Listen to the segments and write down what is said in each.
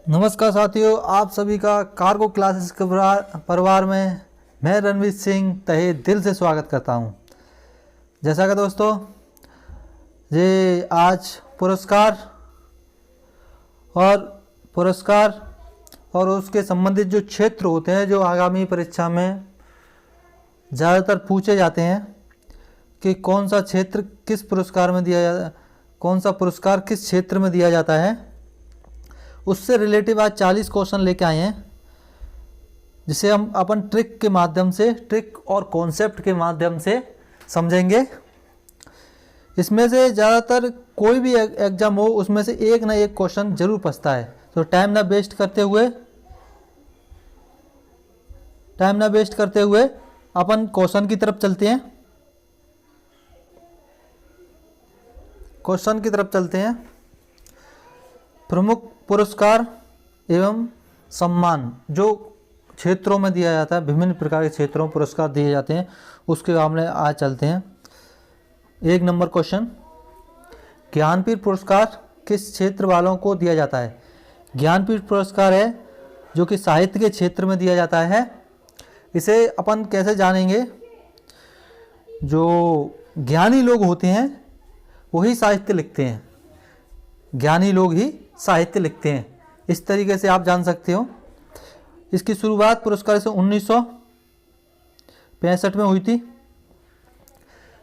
नमस्कार साथियों, आप सभी का कार्गो क्लासेस के परिवार में मैं रणवीर सिंह तहे दिल से स्वागत करता हूं। जैसा कि दोस्तों ये आज पुरस्कार और उसके संबंधित जो क्षेत्र होते हैं जो आगामी परीक्षा में ज़्यादातर पूछे जाते हैं कि कौन सा क्षेत्र किस पुरस्कार में दिया जाता, कौन सा पुरस्कार किस क्षेत्र में दिया जाता है, उससे रिलेटिव आज 40 क्वेश्चन लेके आए हैं, जिसे हम अपन ट्रिक और कॉन्सेप्ट के माध्यम से समझेंगे। इसमें से ज़्यादातर कोई भी एग्जाम हो उसमें से एक ना एक क्वेश्चन जरूर फंसता है। तो टाइम ना वेस्ट करते हुए अपन क्वेश्चन की तरफ चलते हैं। प्रमुख पुरस्कार एवं सम्मान जो क्षेत्रों में दिया जाता है, विभिन्न प्रकार के क्षेत्रों में पुरस्कार दिए जाते हैं, उसके मामले आज चलते हैं। 1 नंबर क्वेश्चन, ज्ञानपीठ पुरस्कार किस क्षेत्र वालों को दिया जाता है? ज्ञानपीठ पुरस्कार है जो कि साहित्य के क्षेत्र में दिया जाता है। इसे अपन कैसे जानेंगे? जो ज्ञानी लोग होते हैं वही साहित्य लिखते हैं, ज्ञानी लोग ही साहित्य लिखते हैं, इस तरीके से आप जान सकते हो। इसकी शुरुआत पुरस्कार से 1965 में हुई थी,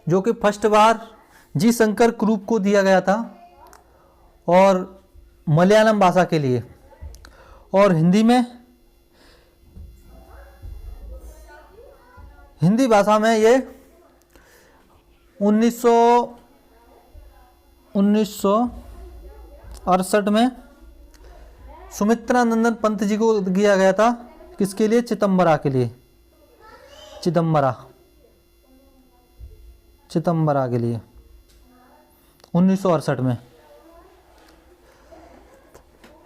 जो कि फर्स्ट बार जी शंकर क्रूप को दिया गया था और मलयालम भाषा के लिए, और हिंदी भाषा में ये 1968 में सुमित्रा नंदन पंत जी को दिया गया था। किसके लिए? चिदम्बरा के लिए। चिदम्बरा के लिए 1968 में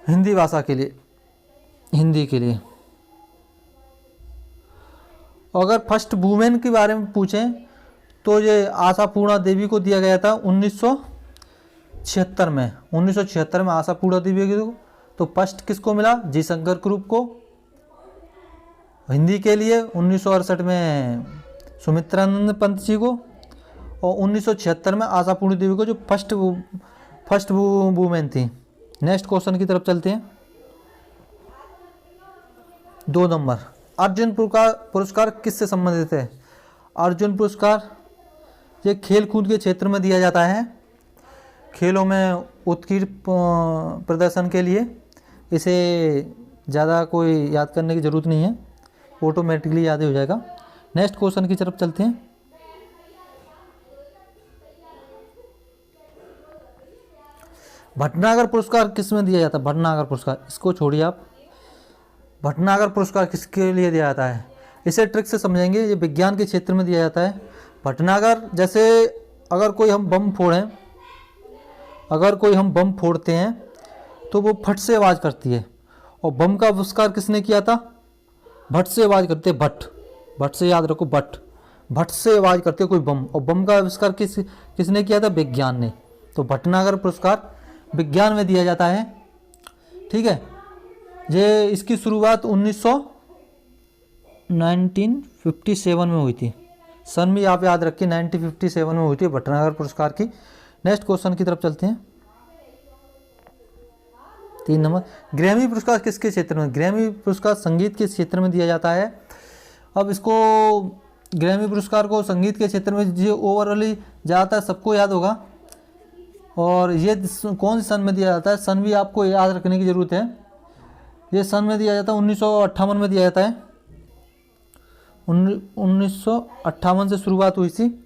हिंदी भाषा के लिए, हिंदी के लिए। अगर फर्स्ट वुमेन के बारे में पूछें तो ये आशापूर्णा देवी को दिया गया था 1976 में। 1976 में आशापूर्णा देवी को, तो फर्स्ट किसको मिला? जी शंकर क्रूप को हिंदी के लिए, 1968 में सुमित्रानंद पंत जी को, और 1976 में आशापूर्णा देवी को, जो फर्स्ट वुमेन थी। नेक्स्ट क्वेश्चन की तरफ चलते हैं। 2 नंबर, अर्जुन पुरस्कार किससे संबंधित है? अर्जुन पुरस्कार ये खेल कूद के क्षेत्र में दिया जाता है, खेलों में उत्कृष्ट प्रदर्शन के लिए। इसे ज़्यादा कोई याद करने की ज़रूरत नहीं है, ऑटोमेटिकली याद हो जाएगा। नेक्स्ट क्वेश्चन की तरफ चलते हैं। भटनागर पुरस्कार किस में दिया जाता है? भटनागर पुरस्कार, इसको छोड़िए आप। भटनागर पुरस्कार किसके लिए दिया जाता है? इसे ट्रिक से समझेंगे। ये विज्ञान के क्षेत्र में दिया जाता है। भटनागर, जैसे अगर कोई हम बम फोड़ते हैं तो वो फट से आवाज़ करती है, और बम का आविष्कार किसने किया था? भट से आवाज़ करते हैं, भट से, याद रखो, भट से आवाज़ करते कोई बम, और बम का आविष्कार किसने किया था? विज्ञान ने। तो भटनागर पुरस्कार विज्ञान में दिया जाता है, ठीक है। ये इसकी शुरुआत 1957 में हुई थी। सन भी आप याद रखिए, 1957 में हुई थी भटनागर पुरस्कार की। नेक्स्ट क्वेश्चन की तरफ चलते हैं। 3 नंबर, ग्रैमी पुरस्कार किसके क्षेत्र में? ग्रैमी पुरस्कार संगीत के क्षेत्र में दिया जाता है। अब इसको, ग्रैमी पुरस्कार को संगीत के क्षेत्र में जो ओवरऑली ज़्यादातर सबको याद होगा, और ये कौन से सन में दिया जाता है? सन भी आपको याद रखने की ज़रूरत है। ये सन में दिया जाता है 1958 में दिया जाता है। 1958 से शुरुआत हुई थी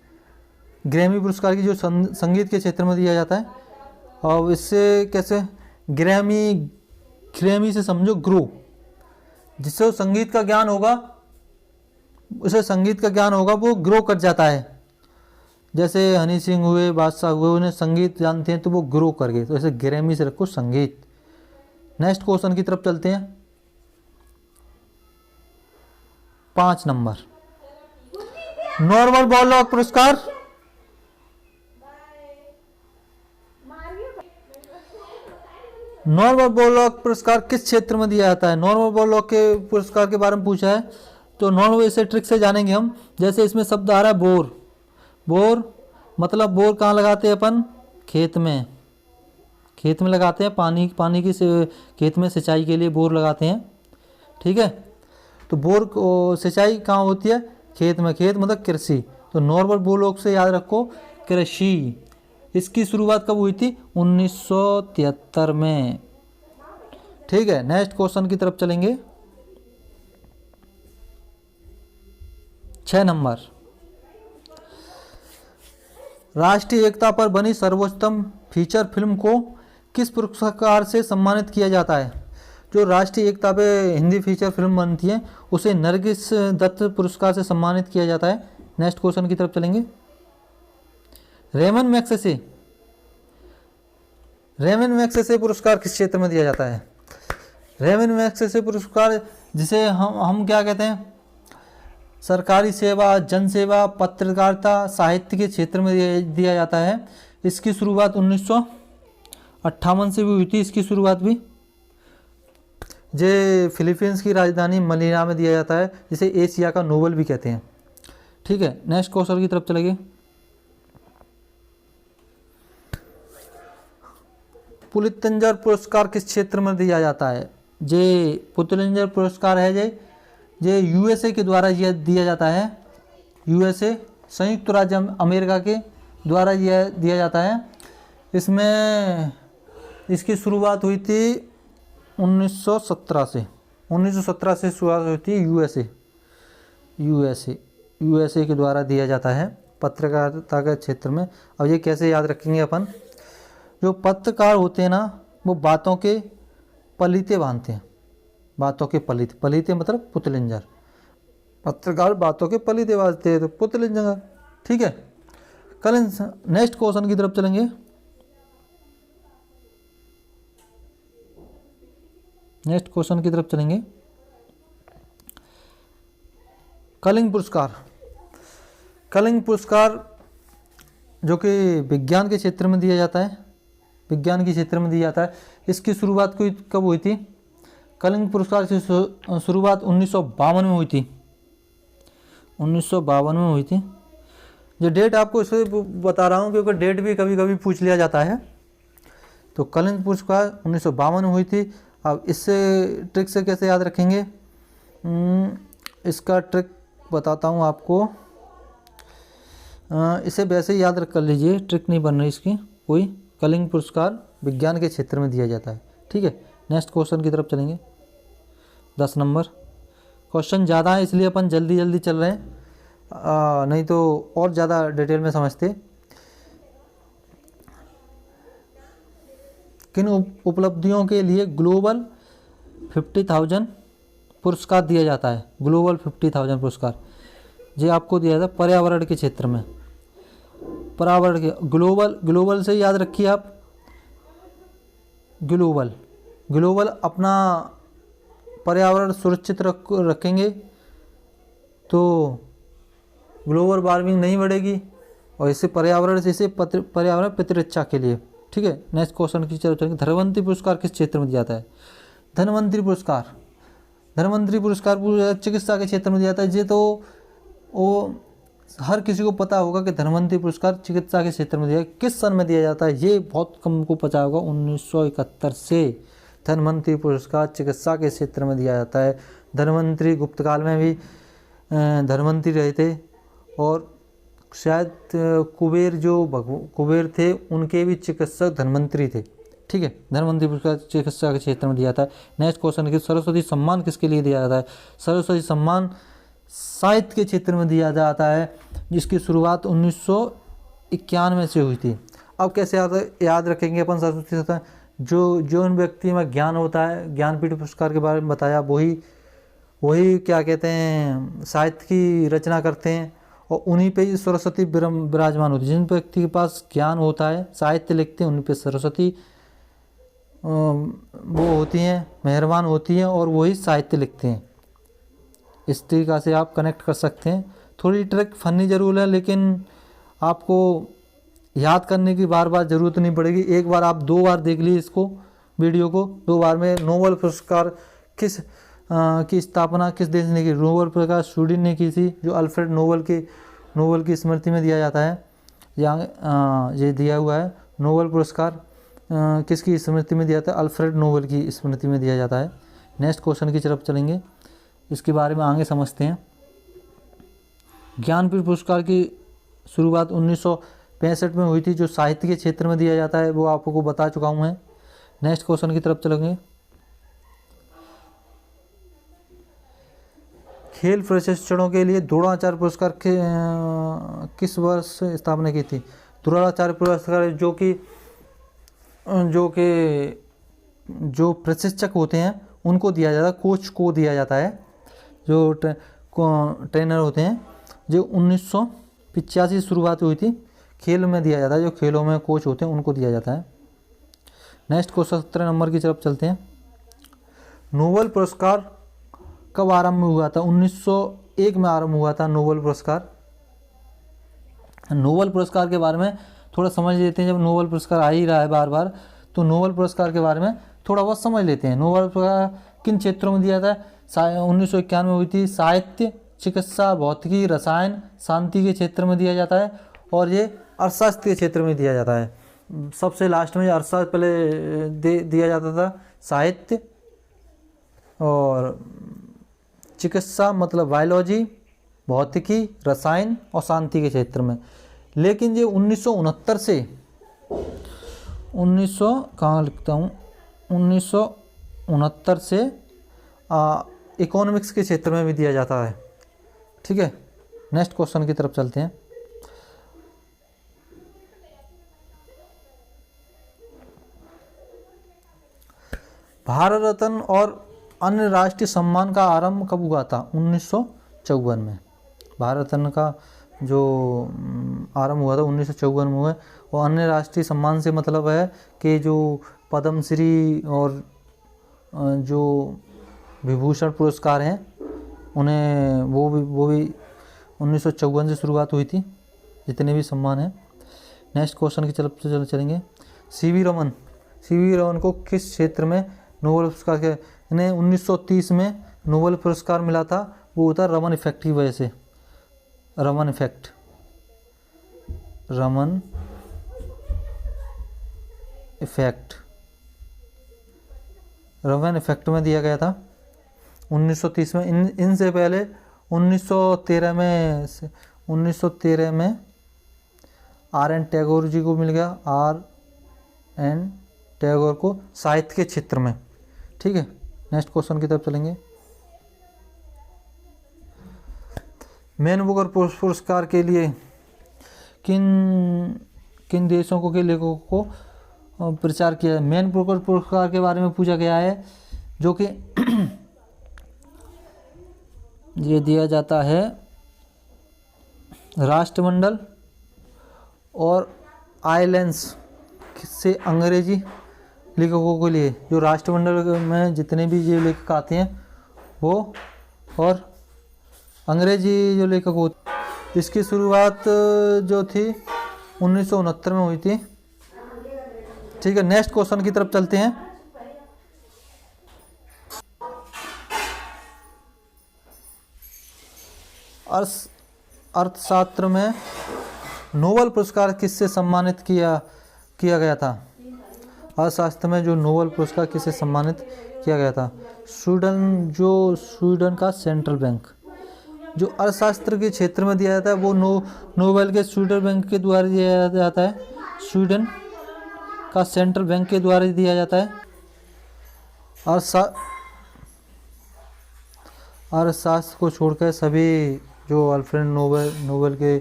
ग्रैमी पुरस्कार की, जो संगीत के क्षेत्र में दिया जाता है। और इससे कैसे? ग्रैमी से समझो ग्रो, जिससे संगीत का ज्ञान होगा, वो ग्रो कर जाता है। जैसे हनी सिंह हुए, बादशाह हुए, उन्हें संगीत जानते हैं तो वो ग्रो कर गए, तो ऐसे ग्रैमी से रखो संगीत। नेक्स्ट क्वेश्चन की तरफ चलते हैं। 5 नंबर, नॉर्मल बॉरलॉग पुरस्कार नॉर्मन बोरलॉग पुरस्कार किस क्षेत्र में दिया जाता है? नॉर्मन बोरलॉग के पुरस्कार के बारे में पूछा है, तो नॉर्मल इसे ट्रिक से जानेंगे हम। जैसे इसमें शब्द आ रहा है बोर, बोर मतलब बोर कहाँ लगाते हैं अपन? खेत में, खेत में लगाते हैं, पानी की खेत में सिंचाई के लिए बोर लगाते हैं, ठीक है। तो बोर सिंचाई कहाँ होती है? खेत में, खेत मतलब कृषि। तो नॉर्मन बोरलॉग से याद रखो कृषि। इसकी शुरुआत कब हुई थी? 1973 में, ठीक है। नेक्स्ट क्वेश्चन की तरफ चलेंगे। 6 नंबर, राष्ट्रीय एकता पर बनी सर्वोत्तम फीचर फिल्म को किस पुरस्कार से सम्मानित किया जाता है? जो राष्ट्रीय एकता पे हिंदी फीचर फिल्म बनती है उसे नरगिस दत्त पुरस्कार से सम्मानित किया जाता है। नेक्स्ट क्वेश्चन की तरफ चलेंगे। रेमन मैग्सेसे पुरस्कार किस क्षेत्र में दिया जाता है? रेमन मैग्सेसे पुरस्कार जिसे हम क्या कहते हैं? सरकारी सेवा, जनसेवा, पत्रकारिता, साहित्य के क्षेत्र में दिया जाता है। इसकी शुरुआत 1958 से भी हुई थी। इसकी शुरुआत भी जे फिलीपींस की राजधानी मनीला में दिया जाता है, जिसे एशिया का नोबेल भी कहते हैं, ठीक है। नेक्स्ट क्वेश्चन की तरफ चलेंगे। पुलित्जर पुरस्कार किस क्षेत्र में दिया जाता है? जे पुलित्जर पुरस्कार है जे यूएसए के द्वारा यह दिया जाता है। यूएसए, संयुक्त राज्य अमेरिका के द्वारा यह दिया जाता है। इसमें इसकी शुरुआत हुई थी 1917 से। 1917 से शुरुआत हुई थी। यूएसए के द्वारा दिया जाता है पत्रकारिता के क्षेत्र में। अब ये कैसे याद रखेंगे अपन? जो पत्रकार होते हैं ना, वो बातों के पलीते बांधते हैं। बातों के पलीते मतलब पुतलिंजर। पत्रकार बातों के पलीते बांधते हैं तो पुतलिंजर, ठीक है। कल नेक्स्ट क्वेश्चन की तरफ चलेंगे। कलिंग पुरस्कार जो कि विज्ञान के क्षेत्र में दिया जाता है, इसकी शुरुआत कब हुई थी? कलिंग पुरस्कार की शुरुआत 1952 में हुई थी। 1952 में हुई थी। जो डेट आपको इसलिए बता रहा हूँ क्योंकि डेट भी कभी कभी पूछ लिया जाता है। तो कलिंग पुरस्कार 1952 में हुई थी। अब इससे ट्रिक से कैसे याद रखेंगे? इसका ट्रिक बताता हूँ आपको। इसे वैसे ही याद कर लीजिए, ट्रिक नहीं बन रही इसकी कोई। कलिंग पुरस्कार विज्ञान के क्षेत्र में दिया जाता है, ठीक है। नेक्स्ट क्वेश्चन की तरफ चलेंगे। 10 नंबर, क्वेश्चन ज़्यादा है इसलिए अपन जल्दी चल रहे हैं, नहीं तो और ज़्यादा डिटेल में समझते। किन उपलब्धियों के लिए ग्लोबल 50,000 पुरस्कार दिया जाता है? ग्लोबल 50,000 पुरस्कार ये आपको दिया जाता है पर्यावरण के क्षेत्र में। पर्यावरण के ग्लोबल से याद रखिए आप। ग्लोबल अपना पर्यावरण सुरक्षित रखेंगे तो ग्लोबल वार्मिंग नहीं बढ़ेगी, और इससे पर्यावरण प्रतिरक्षा के लिए, ठीक है। नेक्स्ट क्वेश्चन की चर्चा करेंगे। धनवंतरी पुरस्कार किस क्षेत्र में दिया जाता है? धनवंतरी पुरस्कार चिकित्सा के क्षेत्र में दिया जाता है। ये तो वो हर किसी को पता होगा कि धनवंतरी पुरस्कार चिकित्सा के क्षेत्र में दिया। किस सन में दिया जाता है? ये बहुत कम को पता होगा। 1971 से धनवंतरी पुरस्कार चिकित्सा के क्षेत्र में दिया जाता है। धनवंतरी गुप्त काल में भी धनवंतरी रहे थे, और शायद कुबेर थे, उनके भी चिकित्सक धनवंतरी थे, ठीक है। धनवंतरी पुरस्कार चिकित्सा के क्षेत्र में दिया जाता है। नेक्स्ट क्वेश्चन की, सरस्वती सम्मान किसके लिए दिया जाता है? सरस्वती सम्मान साहित्य के क्षेत्र में दिया जाता है, जिसकी शुरुआत 1991 से हुई थी। अब कैसे याद रखेंगे अपन सरस्वती सम्मान? जो उन व्यक्ति में ज्ञान होता है, ज्ञानपीठ पुरस्कार के बारे में बताया, वही क्या कहते हैं, साहित्य की रचना करते हैं, और उन्हीं पे सरस्वती विराजमान होती है। जिन व्यक्ति के पास ज्ञान होता है, साहित्य लिखते हैं, उन पे सरस्वती वो होती हैं, मेहरबान होती हैं, और वही साहित्य लिखते हैं। इस तरीक़ा से आप कनेक्ट कर सकते हैं। थोड़ी ट्रिक फनी ज़रूर है, लेकिन आपको याद करने की बार बार ज़रूरत नहीं पड़ेगी। एक बार आप 2 बार देख लीजिए इसको, वीडियो को। 2 बार में नोबेल पुरस्कार की स्थापना किस देश ने की? नोबेल पुरस्कार स्वीडन ने की थी, जो अल्फ्रेड नोबेल की स्मृति में दिया जाता है। यहाँ ये दिया हुआ है, नोबेल पुरस्कार किसकी स्मृति में दिया जाता है? अल्फ्रेड नोबेल की स्मृति में दिया जाता है। नेक्स्ट क्वेश्चन की तरफ चलेंगे, इसके बारे में आगे समझते हैं। ज्ञानपीठ पुरस्कार की शुरुआत 1965 में हुई थी, जो साहित्य के क्षेत्र में दिया जाता है, वो आपको बता चुका हूँ मैं। नेक्स्ट क्वेश्चन की तरफ चलेंगे। खेल प्रशिक्षणों के लिए द्रोणाचार्य पुरस्कार किस वर्ष स्थापना की थी? द्रोणाचार्य पुरस्कार जो प्रशिक्षक होते हैं उनको दिया जाता है, कोच को दिया जाता है, जो ट्रेनर होते हैं। जो 1985 शुरुआत हुई थी, खेल में दिया जाता है, जो खेलों में कोच होते हैं उनको दिया जाता है। नेक्स्ट क्वेश्चन 17 नंबर की तरफ चलते हैं। नोबेल पुरस्कार कब आरंभ हुआ था? 1901 में आरंभ हुआ था नोबेल पुरस्कार। नोबेल पुरस्कार के बारे में थोड़ा समझ लेते हैं, जब नोबेल पुरस्कार आ ही रहा है बार बार, तो नोबेल पुरस्कार के बारे में थोड़ा बहुत समझ लेते हैं। नोबेल पुरस्कार किन क्षेत्रों में दिया जाता है? 1991 में हुई थी, साहित्य, चिकित्सा, भौतिकी, रसायन, शांति के क्षेत्र में दिया जाता है, और ये अर्थशास्त्र के क्षेत्र में दिया जाता है। सबसे लास्ट में अर्थशास्त्र पहले दिया जाता था, साहित्य और चिकित्सा मतलब बायोलॉजी, भौतिकी, रसायन और शांति के क्षेत्र में। लेकिन ये 1969 से 1969 से इकोनॉमिक्स के क्षेत्र में भी दिया जाता है। ठीक है, नेक्स्ट क्वेश्चन की तरफ चलते हैं। भारत रत्न और अन्य राष्ट्रीय सम्मान का आरंभ कब हुआ था? 1954 में। भारत रत्न का जो आरंभ हुआ था 1954 में हुआ, और अन्य राष्ट्रीय सम्मान से मतलब है कि जो पद्मश्री और जो विभूषण पुरस्कार हैं उन्हें वो भी 1954 से शुरुआत हुई थी, जितने भी सम्मान हैं। नेक्स्ट क्वेश्चन की तरफ चलेंगे। सीवी रमन को किस क्षेत्र में नोबेल पुरस्कार के? इन्हें 1930 में नोबेल पुरस्कार मिला था, वो होता है रमन इफेक्ट की वजह से। रमन इफेक्ट में दिया गया था 1930 में। इनसे पहले 1913 में R.N. टैगोर जी को मिल गया, R.N. टैगोर को साहित्य के क्षेत्र में। ठीक है, नेक्स्ट क्वेश्चन की तरफ चलेंगे। मैन बुकर पुरस्कार के लिए किन देशों के लेखकों को प्रचार किया है? मैन बुकर पुरस्कार के बारे में पूछा गया है, जो कि ये दिया जाता है राष्ट्रमंडल और आइलैंड्स से अंग्रेजी लेखकों के लिए। जो राष्ट्रमंडल में जितने भी ये लेखक आते हैं वो, और अंग्रेजी जो लेखक होते, इसकी शुरुआत जो थी 1969 में हुई थी। ठीक है, नेक्स्ट क्वेश्चन की तरफ चलते हैं। अर्थशास्त्र में नोबेल पुरस्कार किससे सम्मानित किया गया था? अर्थशास्त्र में जो नोबेल पुरस्कार किससे सम्मानित किया गया था? स्वीडन का सेंट्रल बैंक। जो अर्थशास्त्र के क्षेत्र में दिया जाता है वो नोबेल के स्वीडन बैंक के द्वारा दिया जाता है, स्वीडन का सेंट्रल बैंक के द्वारा दिया जाता है। अर्थशास्त्र को छोड़कर सभी जो अल्फ्रेड नोबेल के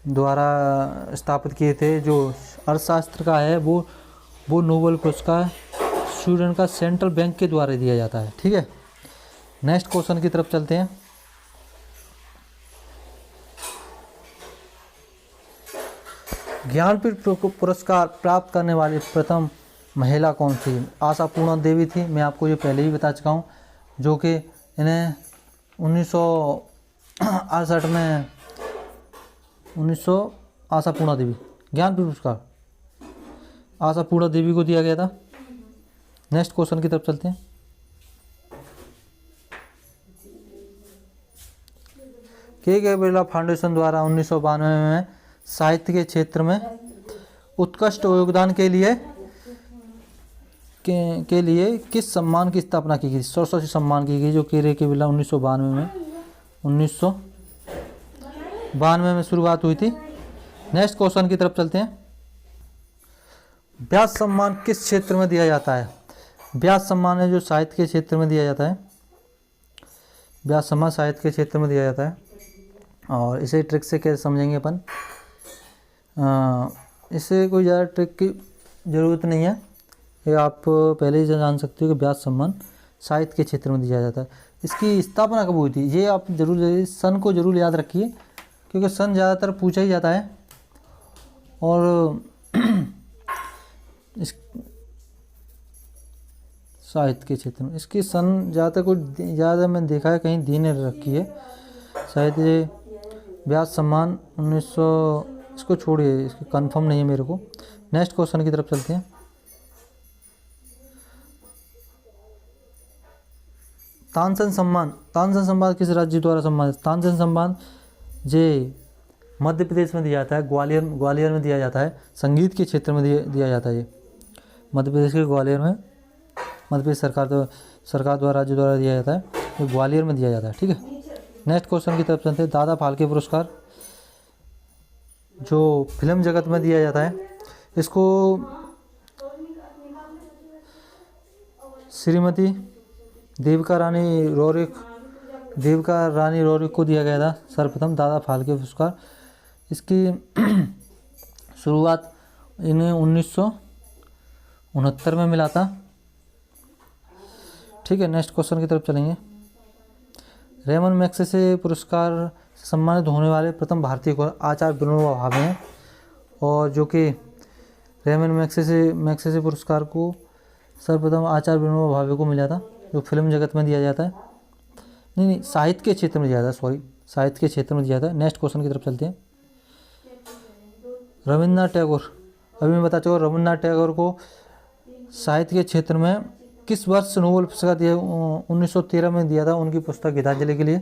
द्वारा स्थापित किए थे, जो अर्थशास्त्र का है वो नोबेल पुरस्कार स्वीडन का सेंट्रल बैंक के द्वारा दिया जाता है। ठीक है, नेक्स्ट क्वेश्चन की तरफ चलते हैं। ज्ञानपीठ पुरस्कार प्राप्त करने वाली प्रथम महिला कौन थी? आशा पूर्णा देवी थी। मैं आपको ये पहले ही बता चुका हूँ, जो कि इन्हें 1968 में आशा पूर्णा देवी ज्ञानपीठ पुरस्कार आशापूर्णा देवी को दिया गया था। नेक्स्ट क्वेश्चन की तरफ चलते हैं। के बिरला फाउंडेशन द्वारा 1992 में साहित्य के क्षेत्र में उत्कृष्ट योगदान के लिए किस सम्मान की स्थापना की गई? सरस्वती सम्मान की गई, जो के बिरला 1992 में शुरुआत हुई थी। नेक्स्ट क्वेश्चन की तरफ चलते हैं। व्यास सम्मान किस क्षेत्र में दिया जाता है? व्यास सम्मान है जो साहित्य के क्षेत्र में दिया जाता है। व्यास सम्मान साहित्य के क्षेत्र में दिया जाता है। और इसे ट्रिक से कैसे समझेंगे अपन? इससे कोई ज़्यादा ट्रिक की ज़रूरत नहीं है, ये आप पहले ही जान सकते हो कि व्यास सम्मान साहित्य के क्षेत्र में दिया जाता है। इसकी स्थापना कब हुई थी ये आप जरूर सन को जरूर याद रखिए, क्योंकि सन ज़्यादातर पूछा ही जाता है। और इस साहित्य के क्षेत्र में इसकी सन ज़्यादा मैंने देखा है कहीं दी नहीं रखी है। शायद ये व्यास सम्मान 1900, इसको छोड़िए, इसकी कंफर्म नहीं है मेरे को। नेक्स्ट क्वेश्चन की तरफ चलते हैं। तानसेन सम्मान किस राज्य द्वारा सम्मानित? तानसेन सम्मान जे मध्य प्रदेश में दिया जाता है, ग्वालियर में दिया जाता है। संगीत के क्षेत्र में दिया जाता है। ये मध्य प्रदेश के ग्वालियर में, मध्य प्रदेश सरकार द्वारा, राज्य द्वारा दिया जाता है। ये ग्वालियर में दिया जाता है, ठीक है। नेक्स्ट क्वेश्चन की तरफ चलते हैं। दादा फाल्के पुरस्कार जो फिल्म जगत में दिया जाता है, इसको श्रीमती देविका रानी रॉरिक को दिया गया था सर्वप्रथम दादा फाल्के पुरस्कार। इसकी शुरुआत इन्हें 1969 में मिला था, ठीक है। नेक्स्ट क्वेश्चन की तरफ चलेंगे। रेमन मैग्सेसे पुरस्कार से सम्मानित होने वाले प्रथम भारतीय को आचार्य विनोबा भावे हैं, और जो कि रेमन मैग्सेसे पुरस्कार को सर्वप्रथम आचार्य विनोबा भावे को मिला था, जो फिल्म जगत में दिया जाता है। नहीं, साहित्य के क्षेत्र में दिया जाता है, साहित्य के क्षेत्र में दिया जाता है। नेक्स्ट क्वेश्चन की तरफ चलते हैं। रविन्द्रनाथ टैगोर, अभी मैं बता चुका, रविन्द्रनाथ टैगोर को साहित्य के क्षेत्र में किस वर्ष नोबेल पुरस्कार दिया? 1913 में दिया था, उनकी पुस्तक गीतांजलि के लिए।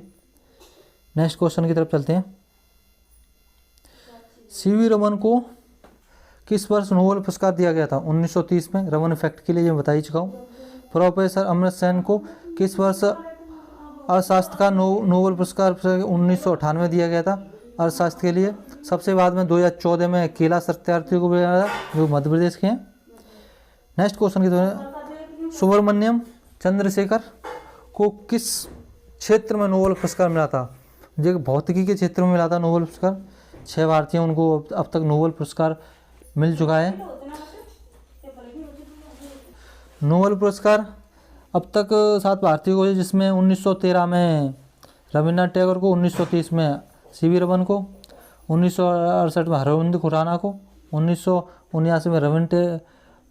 नेक्स्ट क्वेश्चन की तरफ चलते हैं। सीवी रमन को किस वर्ष नोबेल पुरस्कार दिया गया था? 1930 में। रमन इफेक्ट के लिए ये बता ही चुका हूँ। प्रोफेसर अमृत सेन को किस वर्ष अर्थशास्त्र का नोबेल पुरस्कार 1998 दिया गया था अर्थशास्त्र के लिए। सबसे बाद में 2014 में कैलाश सत्यार्थी को दिया था, जो मध्य प्रदेश के हैं। नेक्स्ट क्वेश्चन की तरफ। सुब्रमण्यम चंद्रशेखर को किस क्षेत्र में नोबेल पुरस्कार मिला था? जो भौतिकी के क्षेत्र में मिला था नोबेल पुरस्कार। 6 भारतीय उनको अब तक नोबेल पुरस्कार मिल चुका है। नोबेल पुरस्कार अब तक 7 भारतीयों को है, जिसमें 1913 में रविन्द्रनाथ टैगोर को, 1930 में सीवी रमन को, 1968 में अरविंद खुराना को, 1979 में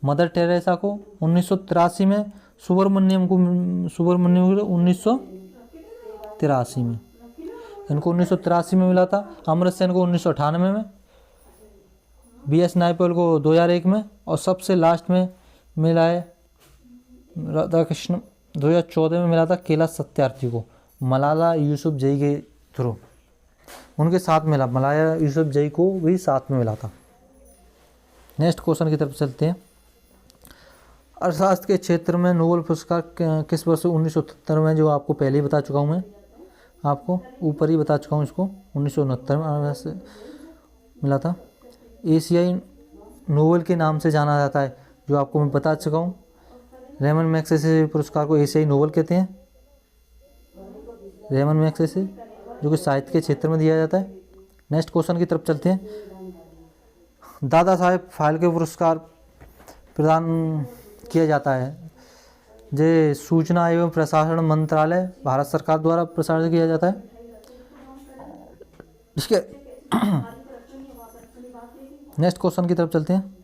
मदर टेरेसा को, 1983 में सुब्रमण्यम को 1983 में, इनको 1983 में मिला था। अमृत सेन को 1998 में, BS नायपॉल को 2001 में, और सबसे लास्ट में मिला है राधाकृष्ण 2014 में मिला था कैलाश सत्यार्थी को, मलाला यूसुफजई के थ्रू उनके साथ मिला। मलाला यूसुफजई को भी साथ में मिला था। नेक्स्ट क्वेश्चन की तरफ चलते हैं। अर्थशास्त्र के क्षेत्र में नोबेल पुरस्कार किस वर्ष? 1973 में, जो आपको पहले ही बता चुका हूँ, मैं आपको ऊपर ही बता चुका हूँ इसको। 1969 में से मिला था। एशियाई नोबेल के नाम से जाना जाता है, जो आपको मैं बता चुका हूँ। रेमन मैग्सेसे पुरस्कार को एशियाई नोबेल कहते हैं। रेमन मैग्सेसे, जो कि साहित्य के क्षेत्र में दिया जाता है। नेक्स्ट क्वेश्चन की तरफ चलते हैं। दादा साहेब फाल्के पुरस्कार प्रदान किया जाता है, जे सूचना एवं प्रसारण मंत्रालय भारत सरकार द्वारा प्रसारित किया जाता है। इसके नेक्स्ट क्वेश्चन की तरफ चलते हैं।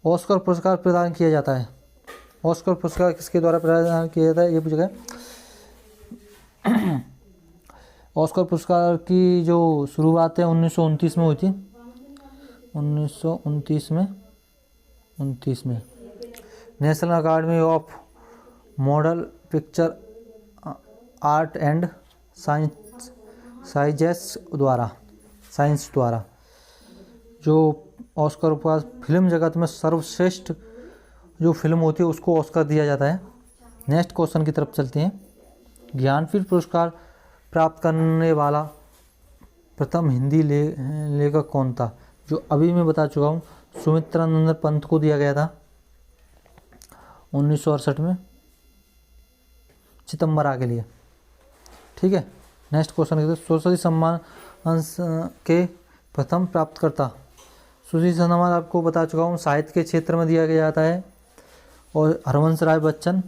ऑस्कर पुरस्कार प्रदान किया जाता है। ऑस्कर पुरस्कार किसके द्वारा प्रदान किया जाता है, ये पूछा गया। ऑस्कर पुरस्कार की जो शुरुआत है 1929 में हुई थी। 1929 में 29 में national academy of model picture art and science द्वारा जो ऑस्कर उपहार फिल्म जगत में सर्वश्रेष्ठ जो फिल्म होती है उसको ऑस्कर दिया जाता है। नेक्स्ट क्वेश्चन की तरफ चलते हैं। ज्ञानपीठ पुरस्कार प्राप्त करने वाला प्रथम हिंदी लेखक कौन था? जो अभी मैं बता चुका हूँ, सुमित्रा नंदन पंत को दिया गया था 1968 में चितंबरा के लिए। ठीक है, नेक्स्ट क्वेश्चन कहते हैं सरस्वती सम्मान के प्रथम प्राप्तकर्ता। सरस्वती सम्मान आपको बता चुका हूँ साहित्य के क्षेत्र में दिया गया जाता है। और हरवंश राय बच्चन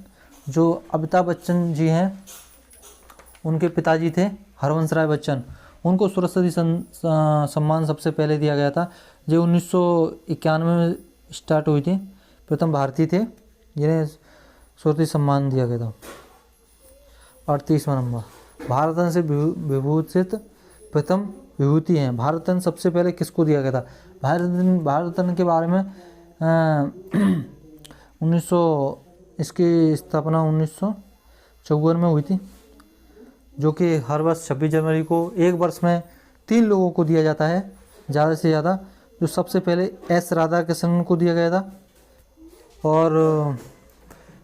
जो अमिताभ बच्चन जी हैं उनके पिताजी थे हरवंश राय बच्चन, उनको सरस्वती सम्मान सबसे पहले दिया गया था। जो 1991 में स्टार्ट हुई थी, प्रथम भारतीय थे जिन्हें सरस्वती सम्मान दिया गया था। 38वां नंबर, भारत रत्न से विभूषित प्रथम विभूति हैं। भारत रत्न सबसे पहले किसको दिया गया था? भारत रत्न के बारे में 1900 इसकी स्थापना 1954 में हुई थी, जो कि हर वर्ष 26 जनवरी को एक वर्ष में 3 लोगों को दिया जाता है ज़्यादा से ज़्यादा। जो सबसे पहले एस राधाकृष्णन को दिया गया था और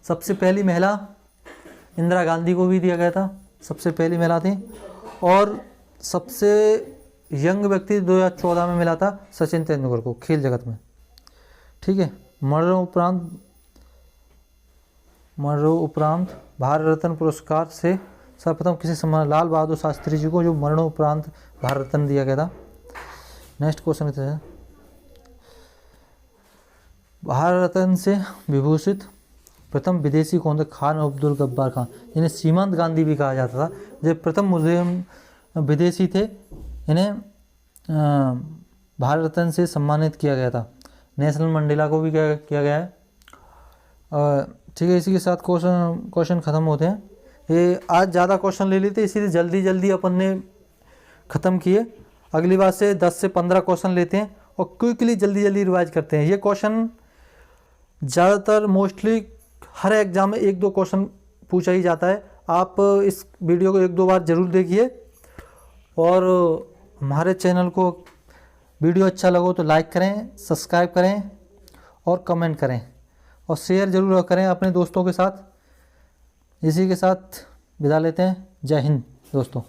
सबसे पहली महिला इंदिरा गांधी को भी दिया गया था, सबसे पहली महिला थी। और सबसे यंग व्यक्ति 2014 में मिला था सचिन तेंदुलकर को खेल जगत में। ठीक है, मरणोपरांत भारत रत्न पुरस्कार से सर्वप्रथम किसे सम्मान? लाल बहादुर शास्त्री जी को, जो मरणोपरांत भारत रत्न दिया गया था। नेक्स्ट क्वेश्चन है भारत रत्न से विभूषित प्रथम विदेशी कौन थे? खान अब्दुल गफ्फार खान, जिन्हें सीमांत गांधी भी कहा जाता था। जो प्रथम मुस्लिम विदेशी थे, इन्हें भारत रत्न से सम्मानित किया गया था। नेल्सन मंडेला को भी किया गया है। ठीक है, इसी के साथ क्वेश्चन ख़त्म होते हैं। ये आज ज़्यादा क्वेश्चन ले लेते इसीलिए जल्दी अपन ने ख़त्म किए। अगली बार से 10 से 15 क्वेश्चन लेते हैं और क्विकली जल्दी रिवाइज करते हैं। ये क्वेश्चन ज़्यादातर मोस्टली हर एग्ज़ाम में 1-2 क्वेश्चन पूछा ही जाता है। आप इस वीडियो को 1-2 बार ज़रूर देखिए और हमारे चैनल को वीडियो अच्छा लगो तो लाइक करें, सब्सक्राइब करें और कमेंट करें और शेयर ज़रूर करें अपने दोस्तों के साथ। इसी के साथ विदा लेते हैं। जय हिंद दोस्तों।